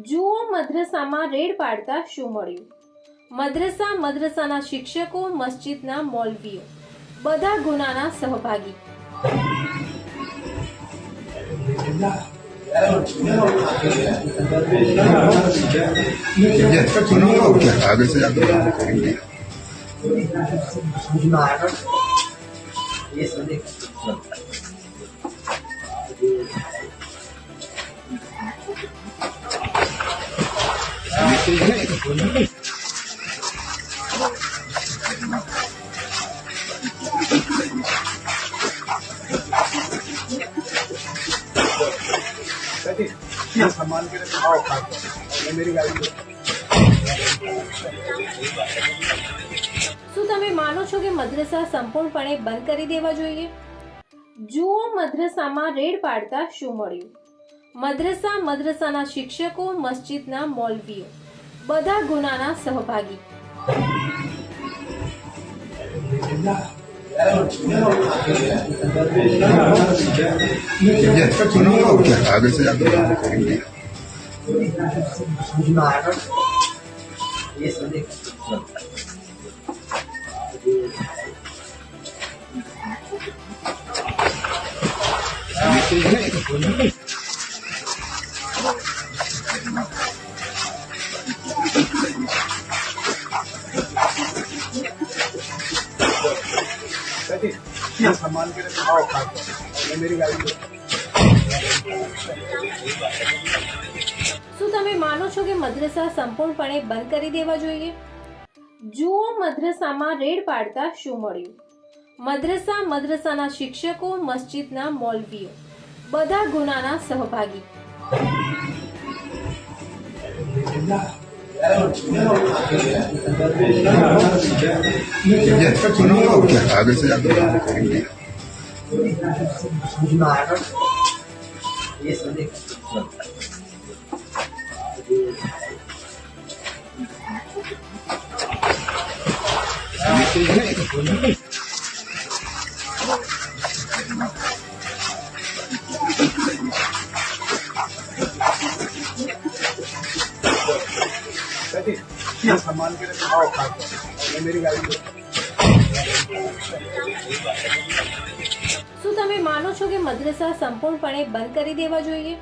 જુઓ મદ્રસામાં રેડ પાડતા શું મળ્યું? મદ્રસાના શિક્ષકો, મસ્જિદના મૌલવીઓ, બધા ગુનાના સહભાગી. आगे से जाकर सामान के लिए मेरी गाड़ी શું તમે માનો છો કે મદ્રસા સંપૂર્ણપણે બંધ કરી દેવા જોઈએ? જુઓ મદ્રસામાં રેડ પાડતા શું મળ્યું? મદ્રસાના શિક્ષકો, મસ્જિદના મૌલવીઓ, બધા ગુનાના સહભાગી. आगे से जाकर सामान के लिए मेरी गाड़ी શું તમે માનો છો કે મદ્રસા સંપૂર્ણપણે બંધ કરી દેવા જોઈએ? જુઓ મદ્રસામાં રેડ પાડતા શું મળ્યું? મદ્રસાના શિક્ષકો, મસ્જિદના મૌલવીઓ, બધા ગુનાના સહભાગી. आगे से जाकर सामान के लिए मेरी गाड़ी શું તમે માનો છો કે મદ્રસા સંપૂર્ણપણે બંધ કરી દેવા જોઈએ?